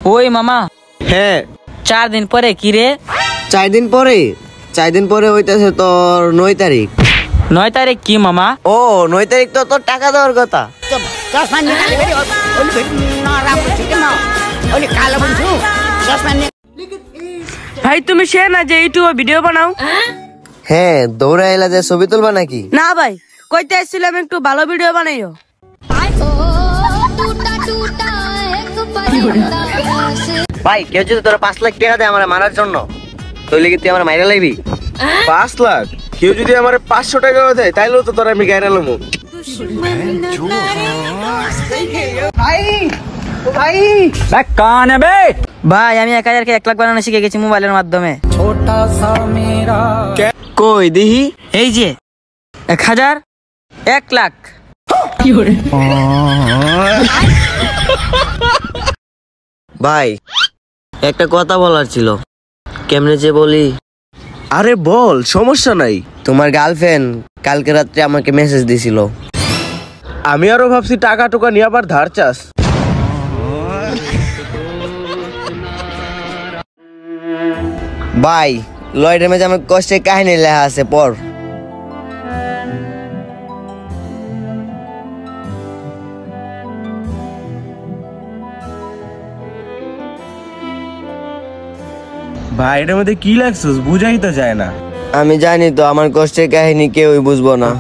ওই মামা, হ্যাঁ 4 দিন পরে কি রে? 4 দিন পরে হইতেছে তোর 9 তারিখ। 9 তারিখ কি মামা? ও 9 তারিখ তো তোর টাকা দেওয়ার কথা। ভাই তুমি সে না যে ইউটিউবে ভিডিও বানাও? হ্যাঁ, দৌড়া এলা যে ছবি তুলবা নাকি? না ভাই, কইতে আসছিলাম একটু ভালো ভিডিও বানাইও। ভাই কেউ যদি তোরা 5 লাখ টাকা দেয় আমার মারার জন্য, তাহলে কি তুই আমার মাইরা লাইবি? 5 লাখ? কেউ যদি আমার 500 টাকাও দেয় তাইলেও তো তোরা আমি গায়রা লমু। ভাই আমি 1 লাখ বানানো শিখে গেছি মোবাইলের মাধ্যমে। কই দিহি? এই যে 1000, 1 লাখ। ভাই একটা কথা বলার ছিল, কেমনে যে বলি? আরে বল, সমস্যা নাই। তোমার গার্লফ্রেন্ড কালকে রাত্রে আমাকে মেসেজ দিছিল। আমি আরো ভাবছি টাকা টুকা নিয়ে আবার ধার চাস। ভাই লয়ডের মেঝে আমার কষ্টের কাহিনী লেখা আছে, পর। ভাই এটার মধ্যে কি লাগছিস বুঝাই তো যায় না। আমি জানি তো আমার কষ্টের কাহিনী কেউই বুঝবো না।